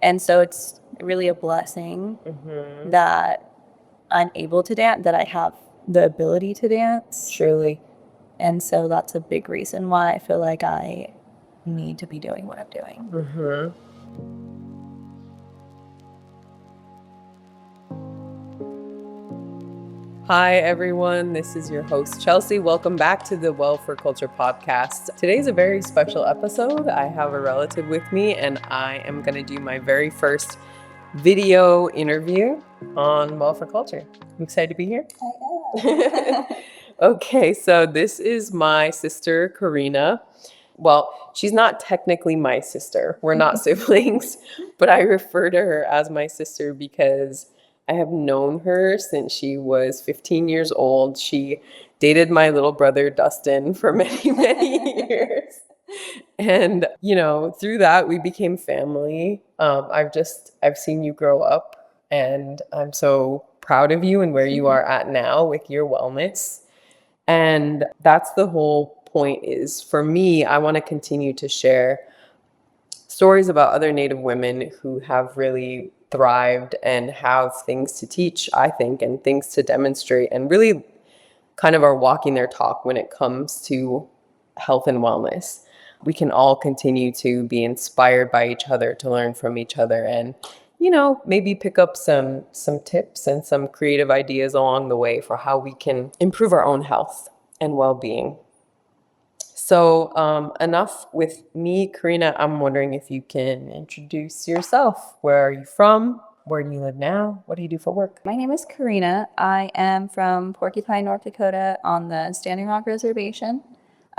And so it's really a blessing that I'm able to dance, that I have the ability to dance. Truly. And so that's a big reason why I feel like I need to be doing what I'm doing. Hi, everyone. This is your host, Chelsea. Welcome back to the Well for Culture podcast. Today's a very special episode. I have a relative with me, and I am going to do my very first video interview on Well for Culture. I'm excited to be here. I am. Okay, so this is my sister, Corina. Well, she's not technically my sister. We're not siblings, but I refer to her as my sister because I have known her since she was 15 years old. She dated my little brother, Dustin, for many, many years. And, through that, we became family. I've seen you grow up, and I'm so proud of you and where you are at now with your wellness. And that's the whole point is, for me, I want to continue to share stories about other Native women who have really thrived and have things to teach, I think, and things to demonstrate, and really kind of are walking their talk when it comes to health and wellness. We can all continue to be inspired by each other, to learn from each other, and maybe pick up some tips and some creative ideas along the way for how we can improve our own health and well-being. So enough with me, Corina. I'm wondering if you can introduce yourself. Where are you from? Where do you live now? What do you do for work? My name is Corina. I am from Porcupine, North Dakota on the Standing Rock Reservation.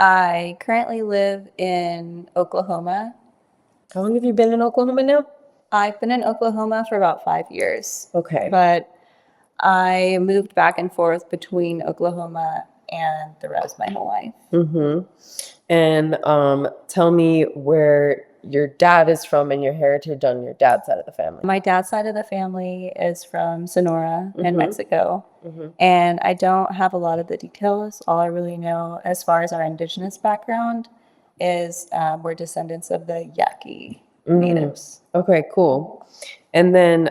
I currently live in Oklahoma. How long have you been in Oklahoma now? I've been in Oklahoma for about 5 years. Okay. But I moved back and forth between Oklahoma and the rest my whole life. And tell me where your dad is from and your heritage on your dad's side of the family. My dad's side of the family is from Sonora in Mexico. And I don't have a lot of the details. All I really know as far as our indigenous background is we're descendants of the Yaqui natives. Okay, cool. And then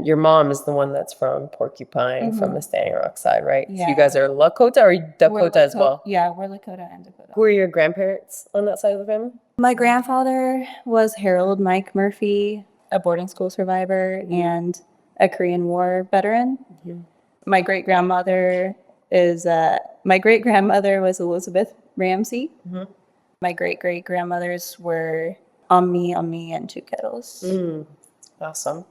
your mom is the one that's from Porcupine, from the Standing Rock side, right? Yeah. So you guys are Lakota or Dakota as well? Yeah, we're Lakota and Dakota. Who are your grandparents on that side of the family? My grandfather was Harold Mike Murphy, a boarding school survivor and a Korean War veteran. My great-grandmother was Elizabeth Ramsey. My great-great-grandmothers were Omni, and Two Kettles. Awesome.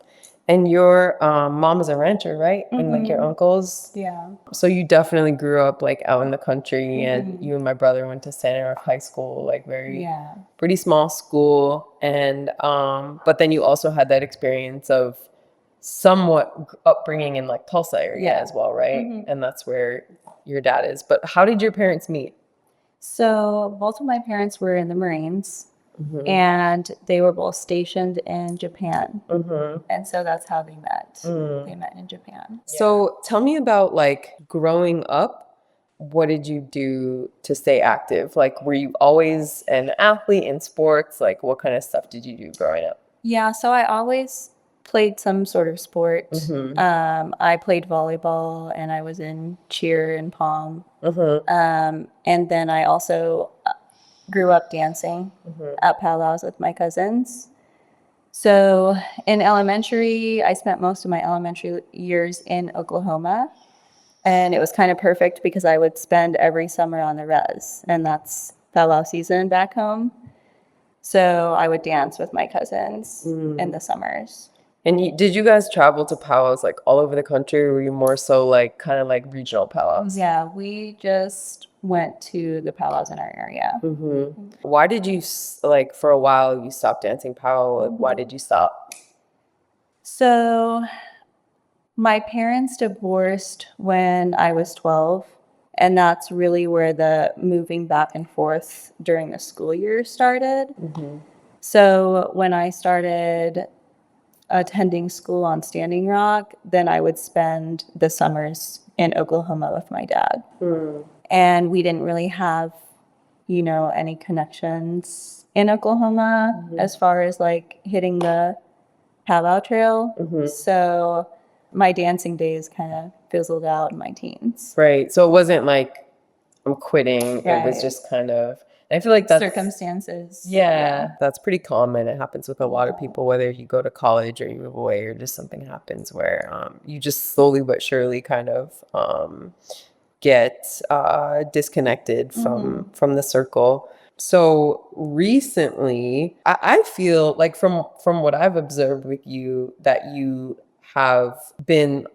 And your mom is a rancher, right? And like your uncles? Yeah. So you definitely grew up like out in the country, and you and my brother went to Standing Rock High School, like pretty small school. And but then you also had that experience of somewhat upbringing in like Tulsa area as well, right? And that's where your dad is. But how did your parents meet? So both of my parents were in the Marines. And they were both stationed in Japan. And so that's how they met. They met in Japan. So tell me about like growing up. What did you do to stay active? Like, were you always an athlete in sports? Like, what kind of stuff did you do growing up? Yeah, so I always played some sort of sport. I played volleyball and I was in cheer and pom. And then I also grew up dancing at powwows with my cousins. So in elementary, I spent most of my elementary years in Oklahoma. And it was kind of perfect because I would spend every summer on the res. And that's powwow season back home. So I would dance with my cousins in the summers. And did you guys travel to powwows like all over the country, or were you more so like kind of like regional powwows? Yeah, we just went to the powwows in our area. Why did you, like, for a while you stopped dancing powwow? Like, why did you stop? So my parents divorced when I was 12, and that's really where the moving back and forth during the school year started. So when I started attending school on Standing Rock, then I would spend the summers in Oklahoma with my dad. And we didn't really have, any connections in Oklahoma as far as like hitting the Powwow trail. So my dancing days kind of fizzled out in my teens. Right. So it wasn't like I'm quitting. It was Right. just kind of, I feel like that's Circumstances. yeah, that's pretty common. It happens with a lot of people, whether you go to college or you move away or just something happens where you just slowly but surely kind of get disconnected from the circle. So recently, I feel like from what I've observed with you that you have been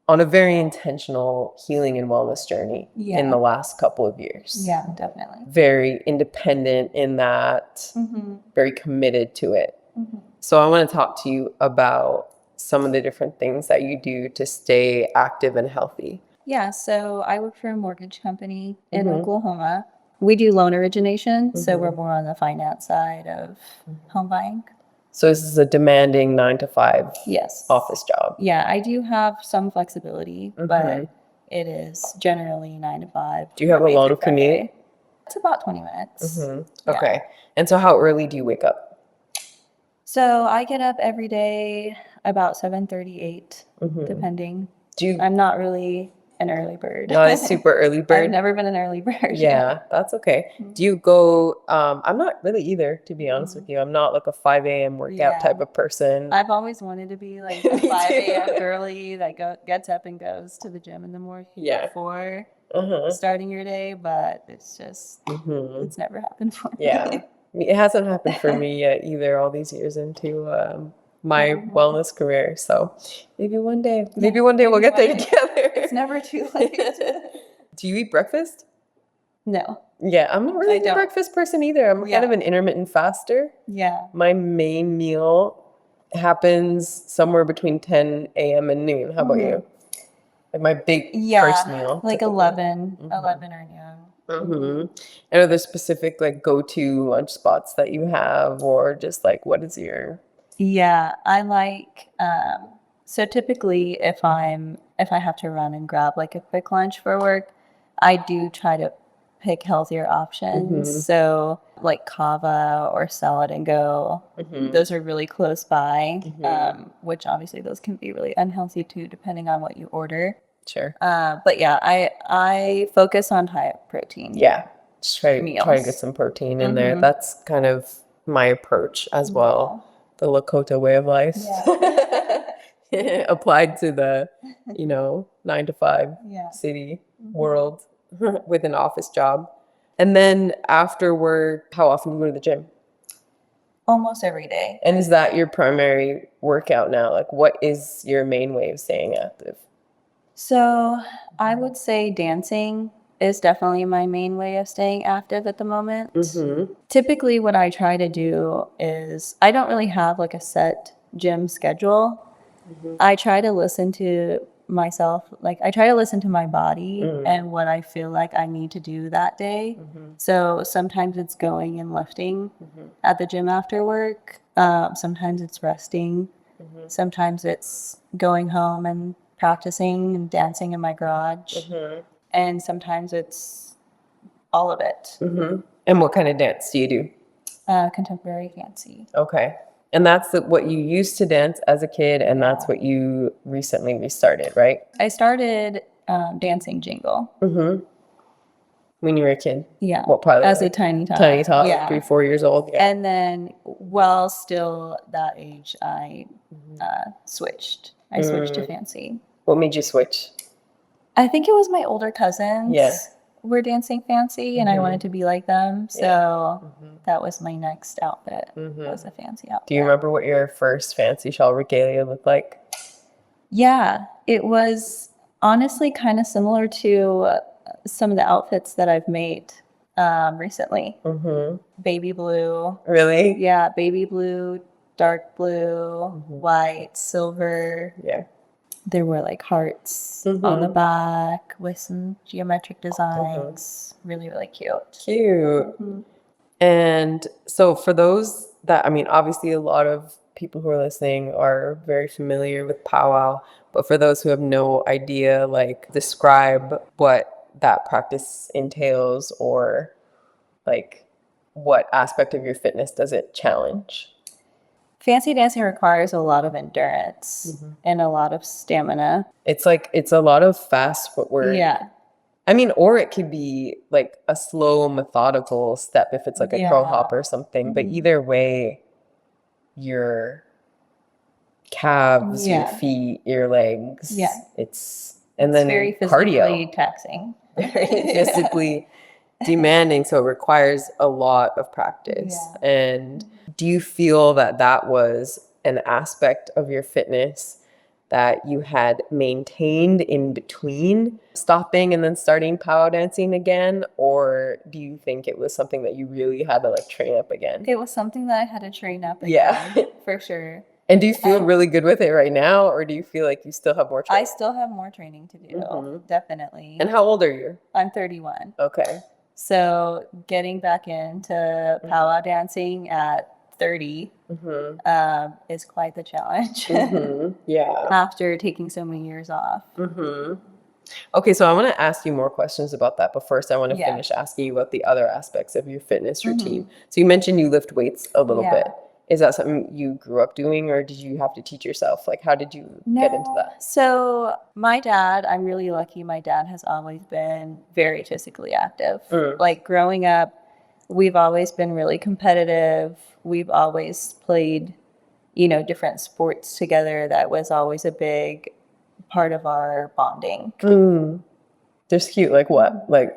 on a very intentional healing and wellness journey in the last couple of years. Yeah, definitely. Very independent in that, very committed to it. So I want to talk to you about some of the different things that you do to stay active and healthy. Yeah, so I work for a mortgage company in Oklahoma. We do loan origination, so we're more on the finance side of home buying. So this is a demanding 9 to 5 Yes. office job. Yeah, I do have some flexibility, but it is generally 9 to 5. Do you have a long commute? It's about 20 minutes. Yeah. Okay. And so how early do you wake up? So I get up every day about 7:38, depending. I'm not really an early bird. Not a super early bird? I've never been an early bird. Yeah, that's okay. Do you go, I'm not really either, to be honest with you. I'm not like a 5 a.m. workout type of person. I've always wanted to be like a 5 a.m. girly that gets up and goes to the gym in the morning before starting your day, but it's just, it's never happened for me. Yeah, it hasn't happened for me yet either, all these years into my wellness career. So maybe one day we'll get there together. It's never too late. Do you eat breakfast? No. Yeah, I'm not really a breakfast person either. I'm kind of an intermittent faster. Yeah. My main meal happens somewhere between 10 a.m. and noon. How about you? Like my big first meal. Like typically. 11 or noon. And are there specific like go-to lunch spots that you have, or just like what is your? Yeah, I like so typically if I have to run and grab like a quick lunch for work, I do try to pick healthier options. So like kava or salad and go, those are really close by, which obviously those can be really unhealthy too, depending on what you order. Sure. But yeah, I focus on high protein. Yeah, just try to get some protein in there. That's kind of my approach as well. The Lakota way of life. Yeah. Applied to the, 9 to 5 city world with an office job. And then after work, how often do you go to the gym? Almost every day. And is that your primary workout now? Like, what is your main way of staying active? So I would say dancing is definitely my main way of staying active at the moment. Typically what I try to do is I don't really have like a set gym schedule. I try to listen to myself, like I try to listen to my body and what I feel like I need to do that day. So sometimes it's going and lifting at the gym after work. Sometimes it's resting. Sometimes it's going home and practicing and dancing in my garage. And sometimes it's all of it. And what kind of dance do you do? Contemporary fancy. Okay. And that's what you used to dance as a kid, and that's what you recently restarted, right? I started dancing jingle. When you were a kid? Yeah. What, probably as a tiny tot. Tiny tot, 3-4 years old. Yeah. And then, while still that age, I switched. I switched to fancy. What made you switch? I think it was my older cousins were dancing fancy, and I wanted to be like them. So that was my next outfit. Was a fancy outfit. Do you remember what your first fancy shawl regalia looked like? Yeah, it was honestly kind of similar to some of the outfits that I've made recently. Baby blue. Really? Yeah, baby blue, dark blue, white, silver. Yeah. There were like hearts on the back with some geometric designs. Really, really cute. Cute. And so for those that, obviously a lot of people who are listening are very familiar with Powwow, but for those who have no idea, like describe what that practice entails, or like what aspect of your fitness does it challenge? Fancy dancing requires a lot of endurance and a lot of stamina. It's a lot of fast footwork. Yeah. I mean, or it could be like a slow, methodical step if it's like a crow hop or something. But either way, your calves, your feet, your legs. Yeah. It's then very physically cardio. taxing. Very physically demanding. So it requires a lot of practice. Yeah. And do you feel that that was an aspect of your fitness that you had maintained in between stopping and then starting powwow dancing again? Or do you think it was something that you really had to like train up again? It was something that I had to train up again, for sure. And do you feel really good with it right now? Or do you feel like you still have more training? I still have more training to do, definitely. And how old are you? I'm 31. Okay. So getting back into powwow dancing at 30 is quite the challenge. Yeah. After taking so many years off. Okay, so I want to ask you more questions about that, but first I want to finish asking you about the other aspects of your fitness routine. So you mentioned you lift weights a little bit. Is that something you grew up doing, or did you have to teach yourself? Like, how did you get into that? So my dad, I'm really lucky. My dad has always been very physically active. Like growing up, we've always been really competitive. We've always played, different sports together. That was always a big part of our bonding. They're cute. Like what? Like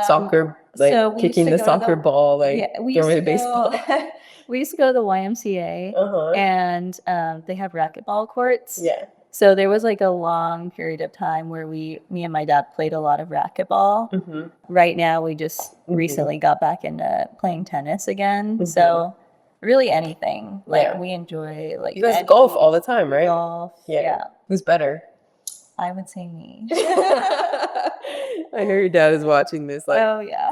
soccer, like so kicking the soccer ball, like throwing a baseball. We used to go to the YMCA, and they have racquetball courts. Yeah. So there was like a long period of time where me and my dad played a lot of racquetball. Right now, we just recently got back into playing tennis again. So really anything. Like we enjoy like. You guys golf all the time, right? Golf. Yeah. Who's better? I would say me. I know your dad is watching this. Like, oh yeah.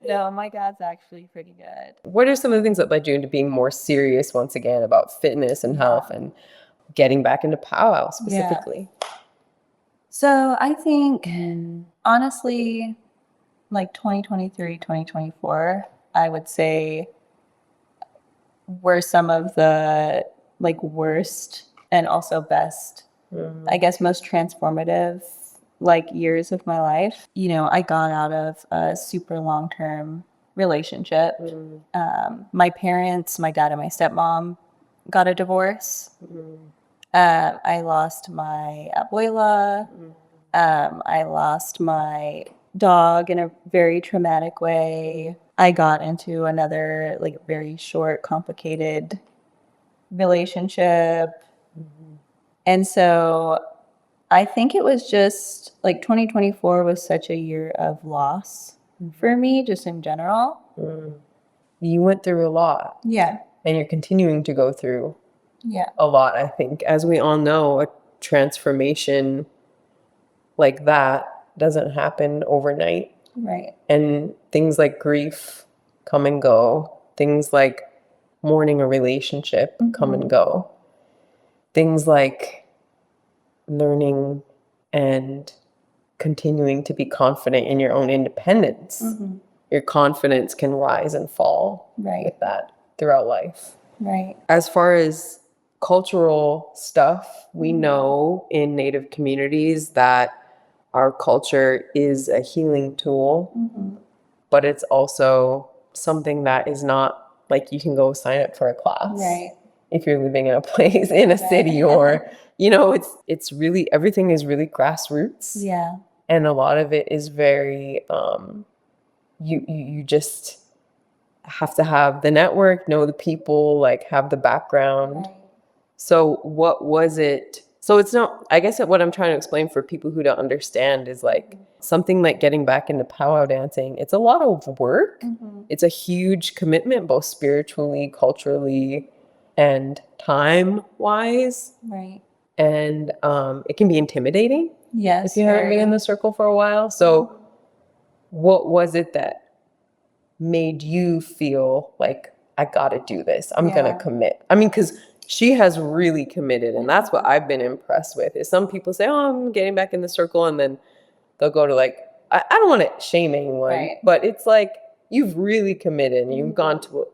No, my dad's actually pretty good. What are some of the things that led you into being more serious once again about fitness and health and getting back into powwow specifically? So I think honestly, like 2023, 2024, I would say were some of the like worst and also best, I guess most transformative like years of my life. I got out of a super long-term relationship. My parents, my dad and my stepmom, got a divorce. I lost my abuela. I lost my dog in a very traumatic way. I got into another like very short, complicated relationship. And so I think it was just like 2024 was such a year of loss for me, just in general. You went through a lot. Yeah. And you're continuing to go through a lot, I think. As we all know, a transformation like that doesn't happen overnight. Right. And things like grief come and go. Things like mourning a relationship come and go. Things like learning and continuing to be confident in your own independence. Your confidence can rise and fall with that throughout life. Right. As far as cultural stuff, we know in Native communities that our culture is a healing tool, but it's also something that is not like you can go sign up for a class. Right. If you're living in a place, in a city, or, it's really, everything is really grassroots. Yeah. And a lot of it is very, you just have to have the network, know the people, like have the background. Right. So what was it? So it's not, I guess what I'm trying to explain for people who don't understand is like something like getting back into powwow dancing. It's a lot of work. It's a huge commitment, both spiritually, culturally, and time-wise. Right. And it can be intimidating. Yes. If you haven't been in the circle for a while. So what was it that made you feel like, I gotta do this? I'm gonna commit. I mean, because she has really committed, and that's what I've been impressed with. Is some people say, "Oh, I'm getting back in the circle," and then they'll go to like, I don't want to shame anyone, but it's like you've really committed. And you've gone to,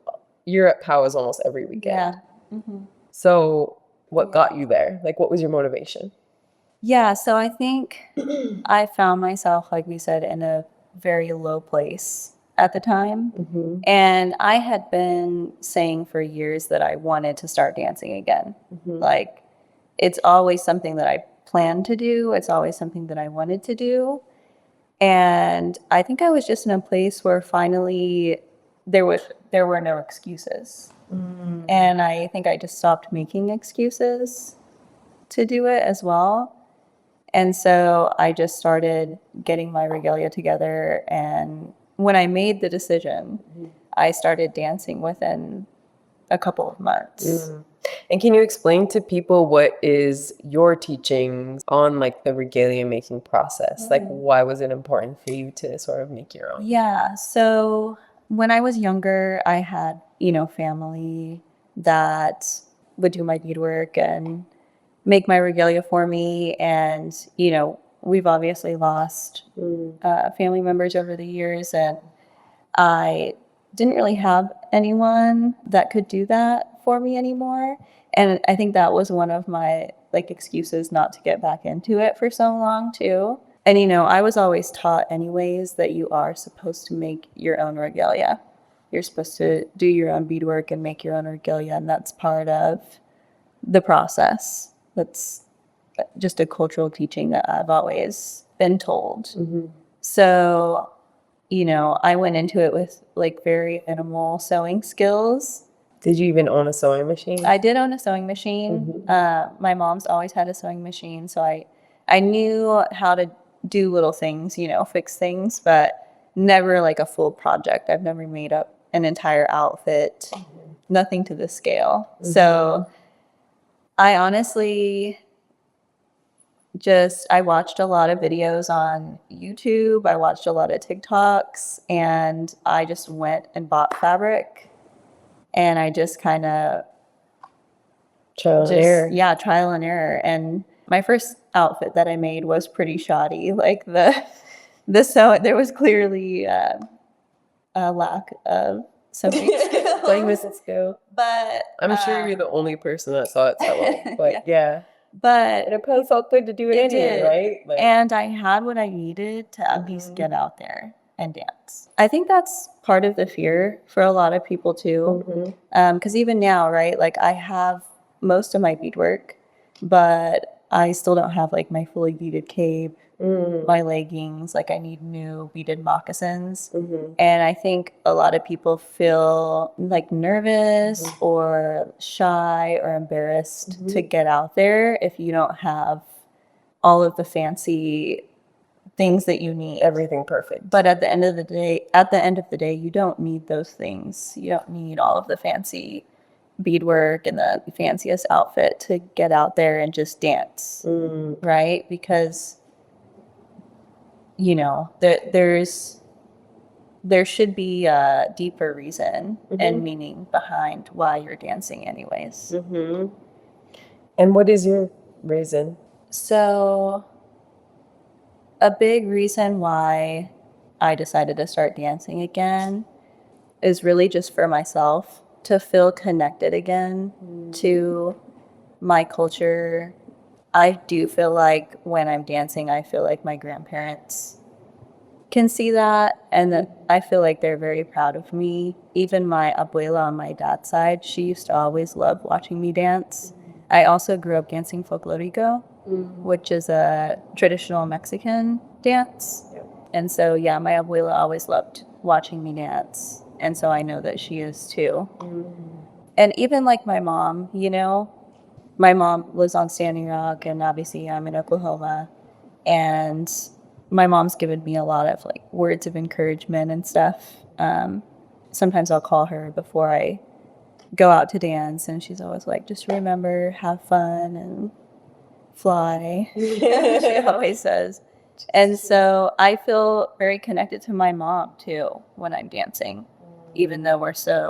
you're at Powwows almost every weekend. Yeah. Mm-hmm. So what got you there? Like, what was your motivation? Yeah, so I think I found myself, like we said, in a very low place at the time. Mm-hmm. And I had been saying for years that I wanted to start dancing again. Mm-hmm. Like, it's always something that I planned to do, it's always something that I wanted to do. And I think I was just in a place where finally there were no excuses. Mm. And I think I just stopped making excuses to do it as well. And so I just started getting my regalia together. And when I made the decision, I started dancing within a couple of months. Mm. And can you explain to people what is your teachings on like the regalia making process? Like, why was it important for you to sort of make your own? Yeah. So when I was younger, I had, family that would do my beadwork and make my regalia for me. And, we've obviously lost family members over the years. And I didn't really have anyone that could do that for me anymore. And I think that was one of my excuses not to get back into it for so long too. And I was always taught anyways that you are supposed to make your own regalia. You're supposed to do your own beadwork and make your own regalia, and that's part of the process. That's just a cultural teaching that I've always been told. Mm-hmm. So I went into it with very minimal sewing skills. Did you even own a sewing machine? I did own a sewing machine. Mm-hmm. My mom's always had a sewing machine, so I knew how to do little things, fix things, but never a full project. I've never made up an entire outfit, nothing to this scale. Mm-hmm. So I honestly I watched a lot of videos on YouTube. I watched a lot of TikToks, and I just went and bought fabric, and I just kind of trial and error. Yeah, trial and error. And my first outfit that I made was pretty shoddy. Like the sew, there was clearly a lack of sewing skill. Sewing skill. But I'm sure you're the only person that saw it so well. But yeah. But it probably felt good to do it anyway, right? And I had what I needed to at least get out there and dance. I think that's part of the fear for a lot of people too. Because even now, right, I have most of my beadwork, but I still don't have my fully beaded cape, my leggings. I need new beaded moccasins. And I think a lot of people feel nervous or shy or embarrassed to get out there if you don't have all of the fancy things that you need. Everything perfect. But at the end of the day, you don't need those things. You don't need all of the fancy beadwork and the fanciest outfit to get out there and just dance, right? Because there should be a deeper reason and meaning behind why you're dancing anyways. And what is your reason? So a big reason why I decided to start dancing again is really just for myself, to feel connected again to my culture. I do feel like when I'm dancing, I feel like my grandparents can see that, and that I feel like they're very proud of me. Even my abuela on my dad's side, she used to always love watching me dance. I also grew up dancing folklorico, which is a traditional Mexican dance. And so, yeah, my abuela always loved watching me dance. And so I know that she is too. And even my mom, my mom lives on Standing Rock, and obviously I'm in Oklahoma. And my mom's given me a lot of words of encouragement and stuff. Sometimes I'll call her before I go out to dance, and she's always like, just remember, have fun and fly. She always says. And so I feel very connected to my mom too when I'm dancing, even though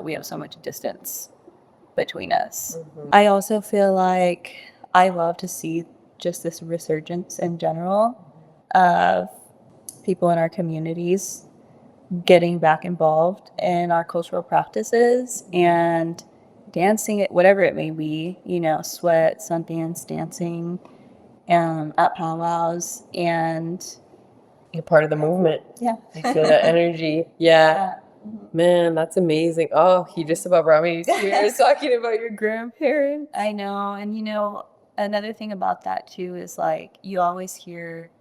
we have so much distance between us. I also feel like I love to see just this resurgence in general of people in our communities getting back involved in our cultural practices and dancing it, whatever it may be, you know, sweat, Sundance, dancing, at powwows, and You're part of the movement. yeah. I feel that energy. Yeah. Yeah. Man, that's amazing. Oh, he just about brought me to tears talking about your grandparents. I know. And, you know, another thing about that too is like you always hear,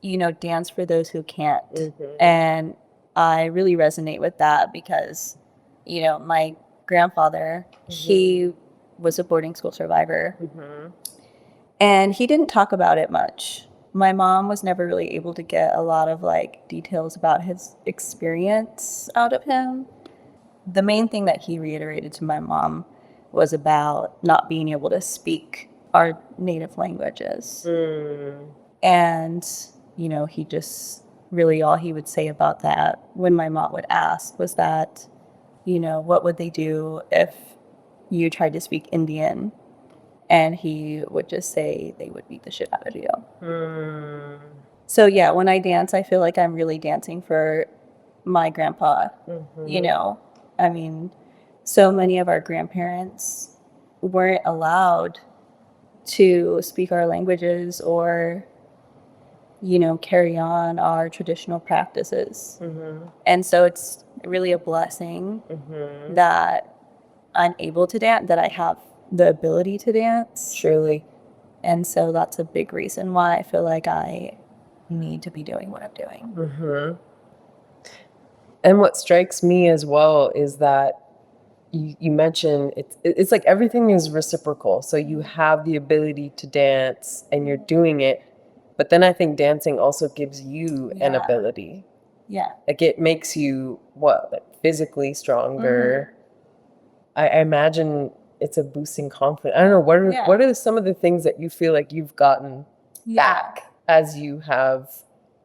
you know, dance for those who can't. And I really resonate with that because, you know, my grandfather, he was a boarding school survivor. And he didn't talk about it much. My mom was never really able to get a lot of like details about his experience out of him. The main thing that he reiterated to my mom was about not being able to speak our native languages. And, you know, he just really, all he would say about that when my mom would ask was that, you know, what would they do if you tried to speak Indian? And he would just say they would beat the shit out of you. So yeah, when I dance, I feel like I'm really dancing for my grandpa. You know, I mean, so many of our grandparents weren't allowed to speak our languages or, you know, carry on our traditional practices. And so it's really a blessing that I'm able to dance, that I have the ability to dance. Truly. And so that's a big reason why I feel like I need to be doing what I'm doing. And what strikes me as well is that you mentioned it's like everything is reciprocal. So you have the ability to dance and you're doing it. But then I think dancing also gives you an ability. Yeah. Like it makes you like physically stronger. I imagine it's a boosting confidence. I don't know, what are some of the things that you feel like you've gotten back as you have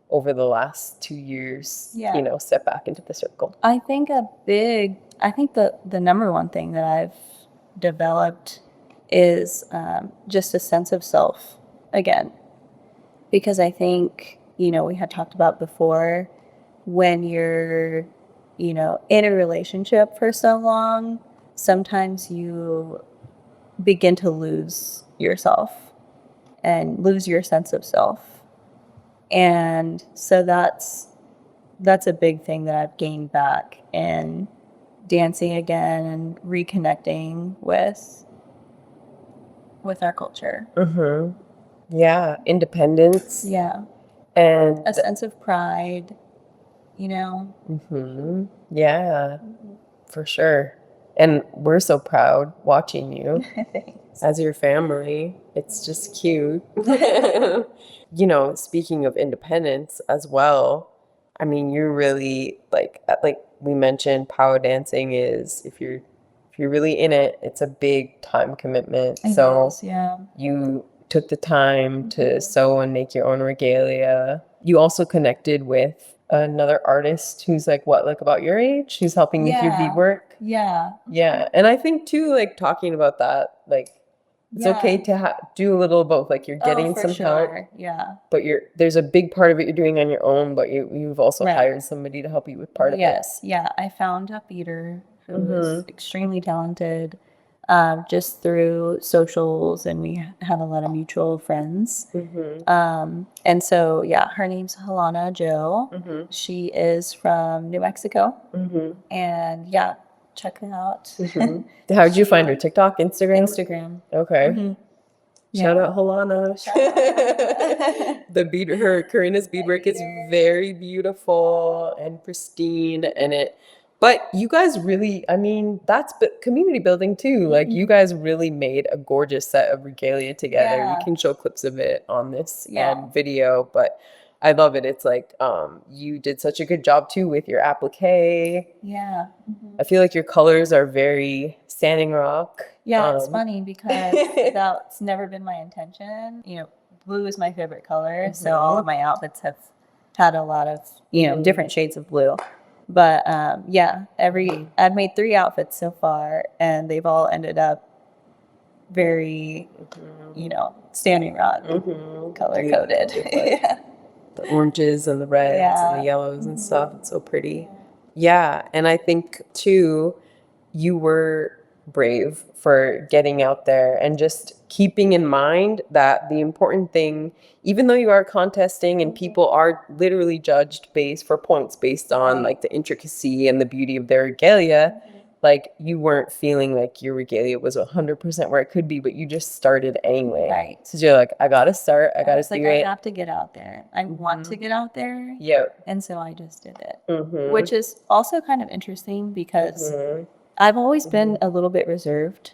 over the last 2 years, you know, step back into the circle? I think the number one thing that I've developed is just a sense of self again. Because I think, you know, we had talked about before, when you're, you know, in a relationship for so long, sometimes you begin to lose yourself and lose your sense of self. And so that's a big thing that I've gained back in dancing again and reconnecting with our culture. Yeah, independence. Yeah. And a sense of pride, you know. Yeah, for sure. And we're so proud watching you as your family. It's just cute. You know, speaking of independence as well, I mean, you're really like we mentioned, power dancing is if you're really in it, it's a big time commitment. It is, yeah. You took the time to sew and make your own regalia. You also connected with another artist who's like about your age, who's helping with your beadwork. Yeah. And I think too, like talking about that, like it's okay to do a little of both. Like you're getting some help, but there's a big part of it you're doing on your own, but you've also hired somebody to help you with part of it. Yeah. I found a beater who was extremely talented, just through socials, and we had a lot of mutual friends. And so, yeah, her name's Helana Joe. She is from New Mexico. And yeah, check her out. How did you find her? TikTok, Instagram? Instagram. Okay. Shout out Helana. The Corina's beadwork is very beautiful and pristine, but you guys really, I mean, that's community building too. Like you guys really made a gorgeous set of regalia together. We can show clips of it on this video, but I love it. It's like you did such a good job too with your applique. I feel like your colors are very Standing Rock. It's funny because that's never been my intention. You know, blue is my favorite color, so all of my outfits have had a lot of, you know, different shades of blue. But I've made 3 outfits so far, and they've all ended up very, you know, Standing Rock color coded. The oranges and the reds and the yellows and stuff. It's so pretty. Yeah. And I think, too, you were brave for getting out there and just keeping in mind that the important thing, even though you are contesting and people are literally judged for points based on like the intricacy and the beauty of their regalia, like you weren't feeling like your regalia was 100% where it could be, but you just started anyway. Right. So you're like, I gotta start. I gotta do it. I have to get out there. I want to get out there. Yeah. And so I just did it, which is also kind of interesting because I've always been a little bit reserved.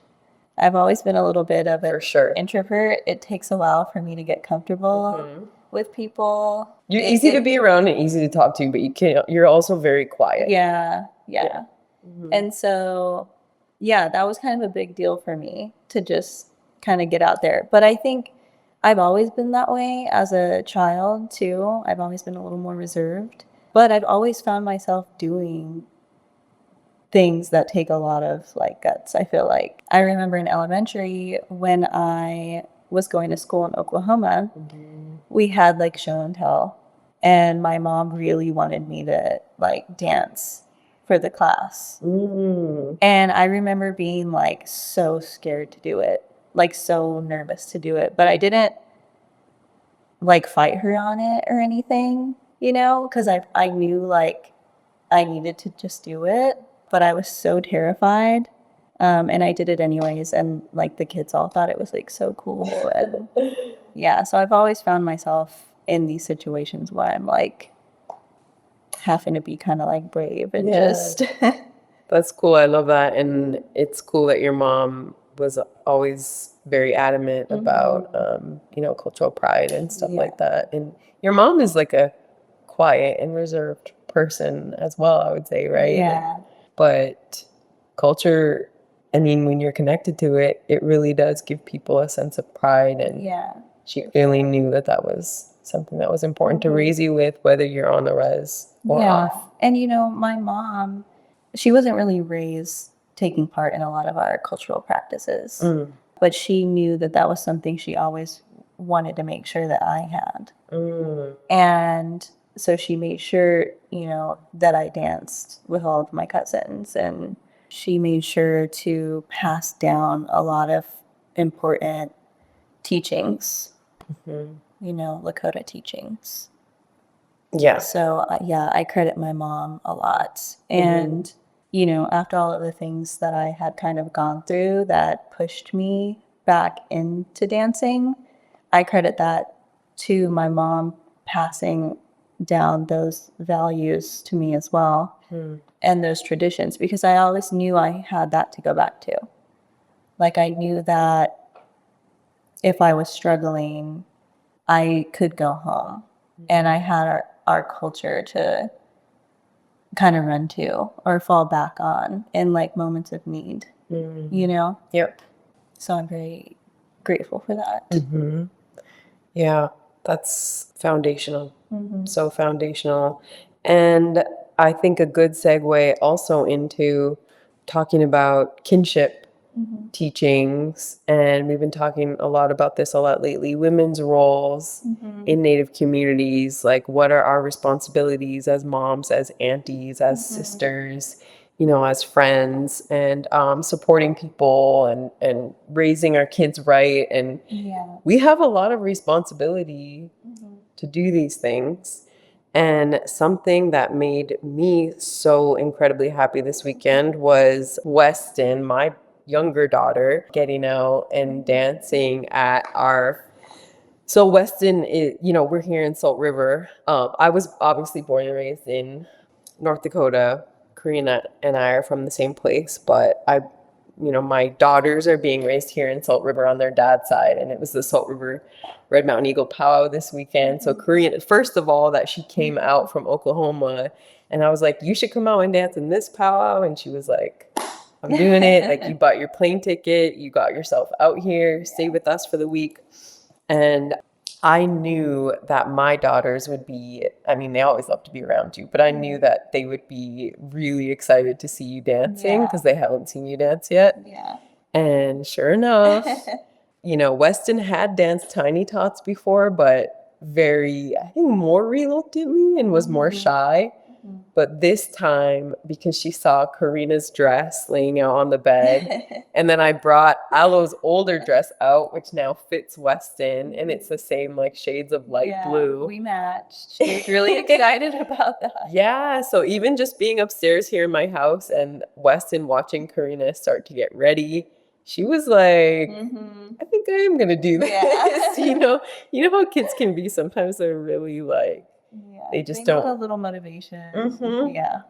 I've always been a little bit of an introvert. It takes a while for me to get comfortable with people. You're easy to be around and easy to talk to, but you're also very quiet. Yeah. And so, yeah, that was kind of a big deal for me to just kind of get out there. But I think I've always been that way as a child, too. I've always been a little more reserved. But I've always found myself doing things that take a lot of like guts, I feel like. I remember in elementary when I was going to school in Oklahoma, we had like show and tell. And my mom really wanted me to like dance for the class. And I remember being like so scared to do it, like so nervous to do it. But I didn't like fight her on it or anything, you know, because I knew like I needed to just do it. But I was so terrified. And I did it anyways. And like the kids all thought it was like so cool. And yeah, so I've always found myself in these situations where I'm like having to be kind of like brave and just. That's cool. I love that. And it's cool that your mom was always very adamant about, cultural pride and stuff like that. And your mom is like a quiet and reserved person as well, I would say, right? Yeah. But culture, I mean, when you're connected to it, it really does give people a sense of pride. And she really knew that was something that was important to raise you with, whether you're on the res or off. And, my mom, she wasn't really raised taking part in a lot of our cultural practices, but she knew that was something she always wanted to make sure that I had. And so she made sure, that I danced with all of my cousins, and she made sure to pass down a lot of important teachings, Lakota teachings. Yeah. So, I credit my mom a lot. And, after all of the things that I had kind of gone through that pushed me back into dancing, I credit that to my mom passing down those values to me as well, and those traditions, because I always knew I had that to go back to. Like I knew that if I was struggling, I could go home, and I had our culture to kind of run to or fall back on in like moments of need, Yep. So I'm very grateful for that. Yeah, that's foundational. So foundational. And I think a good segue also into talking about kinship teachings. And we've been talking a lot about this a lot lately, women's roles in Native communities. Like, what are our responsibilities as moms, as aunties, as sisters, as friends, and supporting people and raising our kids right. And we have a lot of responsibility to do these things. And something that made me so incredibly happy this weekend was Weston, my younger daughter, getting out and dancing at so Weston is, we're here in Salt River. I was obviously born and raised in North Dakota. Corina and I are from the same place, but my daughters are being raised here in Salt River on their dad's side, and it was the Salt River Red Mountain Eagle Powwow this weekend. So Corina, first of all, that she came out from Oklahoma, and I was like, you should come out and dance in this powwow, and she was like, I'm doing it. Like, you bought your plane ticket, you got yourself out here, stay with us for the week. And I knew that my daughters would be, they always love to be around you, but I knew that they would be really excited to see you dancing because they haven't seen you dance yet. Yeah. And sure enough, Weston had danced Tiny Tots before, but very, I think, more reluctantly and was more shy. But this time, because she saw Karina's dress laying out on the bed, and then I brought Alo's older dress out, which now fits Weston, and it's the same like shades of light blue. We matched. She was really excited about that. Yeah, so even just being upstairs here in my house and Weston watching Karina start to get ready, she was like, I think I am gonna do this. Yeah. You know how kids can be sometimes. They're really like, they just don't. A little motivation.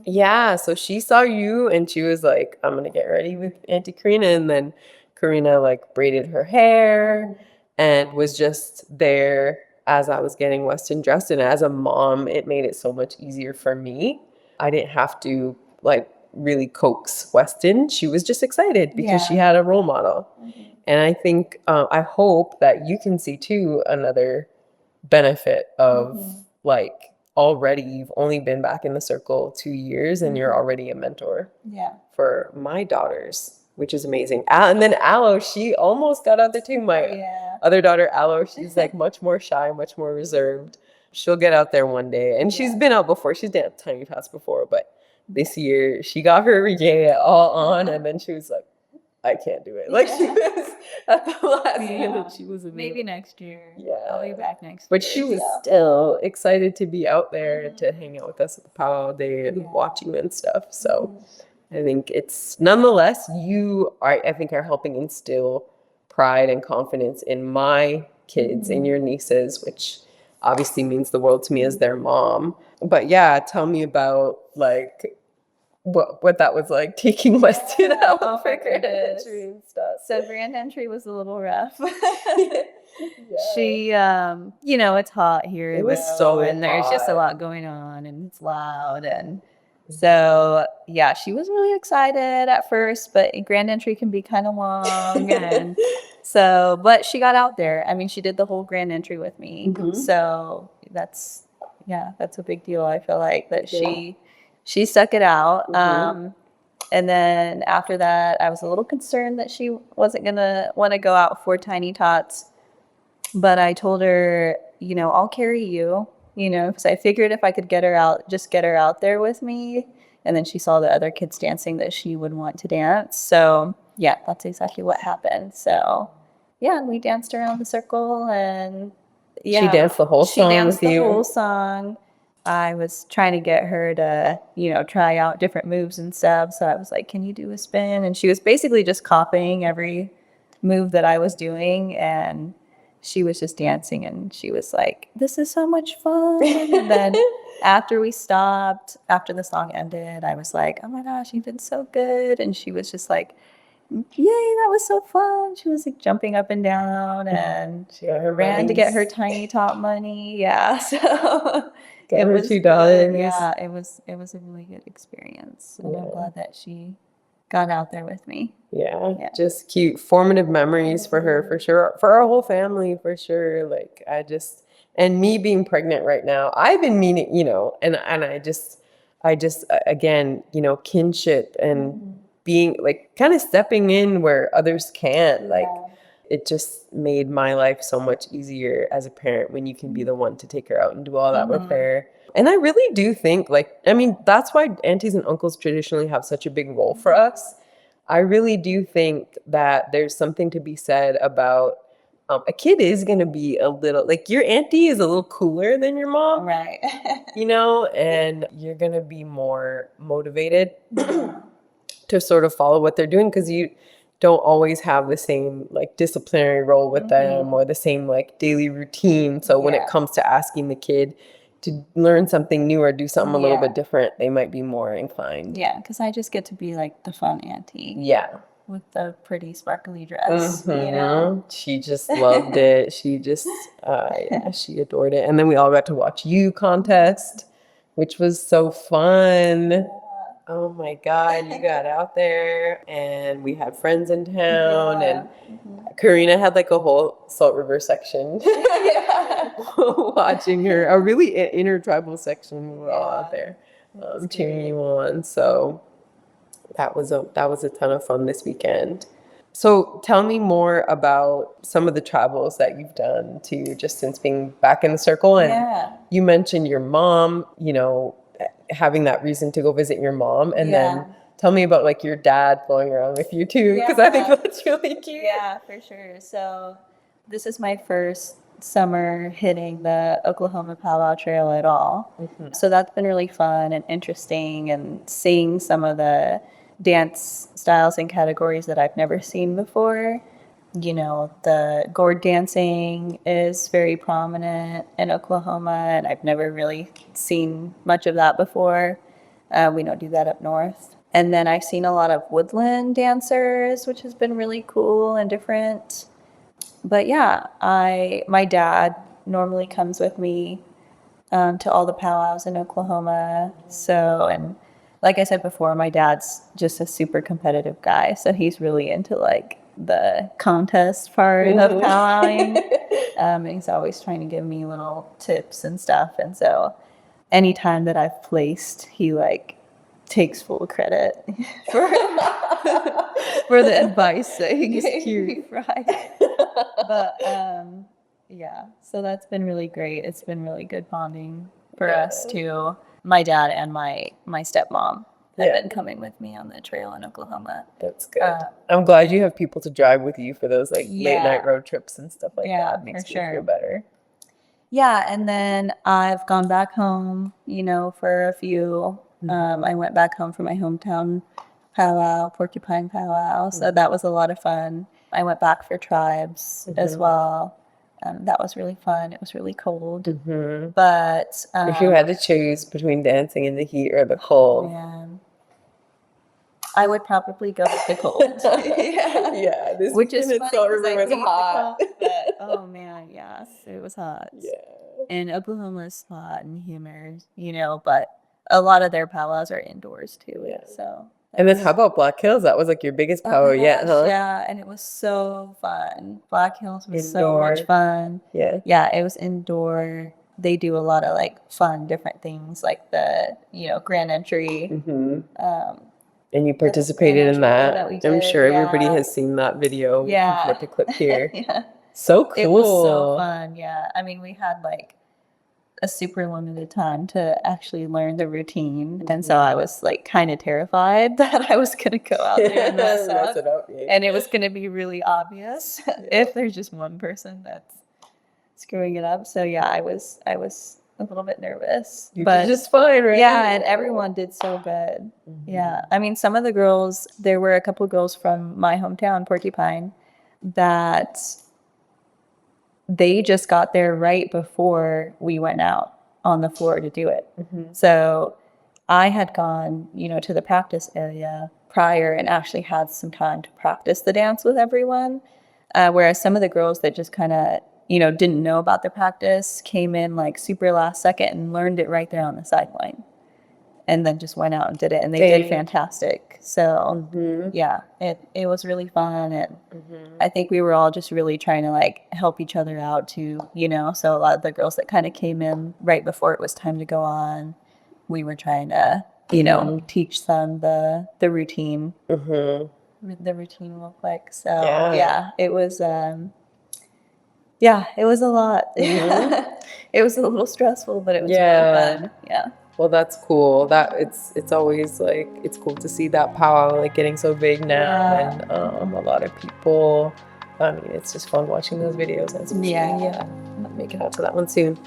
Yeah, so she saw you and she was like, I'm gonna get ready with Auntie Karina. And then Karina like braided her hair and was just there as I was getting Weston dressed. And as a mom, it made it so much easier for me. I didn't have to like really coax Weston. She was just excited because she had a role model. And I think, I hope that you can see too another benefit of like, already you've only been back in the circle 2 years and you're already a mentor for my daughters, which is amazing. And then Aloe, she almost got out there too. My other daughter, Aloe, she's like much more shy, much more reserved. She'll get out there one day. And she's been out before. She's danced tiny tots before, but this year she got her regalia all on and then she was like, I can't do it. Like she was at the last minute. She was amazing. Maybe next year. Yeah. I'll be back next year. But she was still excited to be out there and to hang out with us at the Powwow Day and watch you and stuff. So I think it's nonetheless, I think are helping instill pride and confidence in my kids and your nieces, which obviously means the world to me as their mom. But yeah, tell me about like what that was like taking Weston out for grand entry and stuff. So grand entry was a little rough. She, it's hot here. It was so and there's just a lot going on and it's loud. And so, yeah, she was really excited at first, but grand entry can be kind of long. And so, but she got out there. I mean, she did the whole grand entry with me. So that's a big deal. I feel like that she stuck it out. And then after that, I was a little concerned that she wasn't going to want to go out for tiny tots. But I told her, I'll carry you, because I figured if I could get her out there with me. And then she saw the other kids dancing that she would want to dance. So, yeah, that's exactly what happened. So, yeah, we danced around the circle and she danced the whole song. She danced the whole song. I was trying to get her to, try out different moves and stuff. So I was like, can you do a spin? And she was basically just copying every move that I was doing. And she was just dancing and she was like, this is so much fun. And then after we stopped, after the song ended, I was like, oh my gosh, you did so good. And she was just like, yay, that was so fun. She was like jumping up and down and she got her ran to get her tiny top money. Yeah. So it was $2. Yeah, it was a really good experience. And I'm glad that she got out there with me. Yeah, just cute formative memories for her, for sure, for our whole family, for sure. Like and me being pregnant right now, I've been meaning, and I just again, kinship and being like kind of stepping in where others can't. Like it just made my life so much easier as a parent when you can be the one to take her out and do all that repair. And I really do think that's why aunties and uncles traditionally have such a big role for us. I really do think that there's something to be said about a kid is going to be a little, like your auntie is a little cooler than your mom. Right. And you're going to be more motivated to sort of follow what they're doing because you don't always have the same like disciplinary role with them or the same like daily routine. So when it comes to asking the kid to learn something new or do something a little bit different, they might be more inclined. Yeah, because I just get to be like the fun auntie. Yeah. With the pretty sparkly dress, She just loved it. She just, she adored it. And then we all got to watch You contest, which was so fun. Oh my God, you got out there and we had friends in town and Corina had like a whole Salt River section watching her, a really intertribal section. We were all out there cheering you on. So that was a ton of fun this weekend. So tell me more about some of the travels that you've done too, just since being back in the circle. And you mentioned your mom, you know, having that reason to go visit your mom. And then tell me about like your dad flowing around with you too, because I think that's really cute. Yeah, for sure. So this is my first summer hitting the Oklahoma Powwow Trail at all. So that's been really fun and interesting, and seeing some of the dance styles and categories that I've never seen before. You know, the gourd dancing is very prominent in Oklahoma, and I've never really seen much of that before. We don't do that up north. And then I've seen a lot of woodland dancers, which has been really cool and different. But yeah, my dad normally comes with me to all the powwows in Oklahoma. So, and like I said before, my dad's just a super competitive guy. So he's really into like the contest part of powwowing. And he's always trying to give me little tips and stuff. And so anytime that I've placed, he like takes full credit for for the advice that he gave me. Right. But yeah, so that's been really great. It's been really good bonding for us too. My dad and my stepmom have been coming with me on the trail in Oklahoma. That's good. I'm glad you have people to drive with you for those like late night road trips and stuff like that. Makes me feel better. Yeah, and then I've gone back home, you know, for a few. I went back home for my hometown powwow, Porcupine Powwow. So that was a lot of fun. I went back for tribes as well. That was really fun. It was really cold. But if you had to choose between dancing in the heat or the cold, man, I would probably go with the cold. This which is funny funny because I was hate hot. the cold, but oh man, yes, it was hot. Yeah. And Oklahoma's hot and humid, you know, but a lot of their powwows are indoors too. So. And then how about Black Hills? That was like your biggest powwow yet, huh? Yeah, and it was so fun. Black Hills was so much fun. Yeah, it was indoor. They do a lot of like fun, different things like the, you know, grand entry. And you participated in that. I'm sure everybody has seen that video. With the clip here. So cool. It was so fun. Yeah. I mean, we had like a super limited time to actually learn the routine. And so I was like kind of terrified that I was going to go out there and mess it up. And it was going to be really obvious if there's just one person that's screwing it up. So yeah, I was a little bit nervous. But just fine, right? Yeah, and everyone did so good. Yeah. I mean, some of the girls, there were a couple girls from my hometown, Porcupine, that they just got there right before we went out on the floor to do it. So I had gone, you know, to the practice area prior and actually had some time to practice the dance with everyone. Whereas some of the girls that just kind of, you know, didn't know about the practice came in like super last second and learned it right there on the sideline. And then just went out and did it, and they did fantastic. So yeah, it was really fun, and I think we were all just really trying to like help each other out too, you know. So a lot of the girls that kind of came in right before it was time to go on, we were trying to, you know, teach them the routine, the routine real quick. So yeah, it was it was a lot. It was a little stressful, but it was really fun. Yeah. Well, that's cool. That it's always like it's cool to see that powwow like getting so big now, and a lot of people. I mean, it's just fun watching those videos. And I'm making out to that one soon.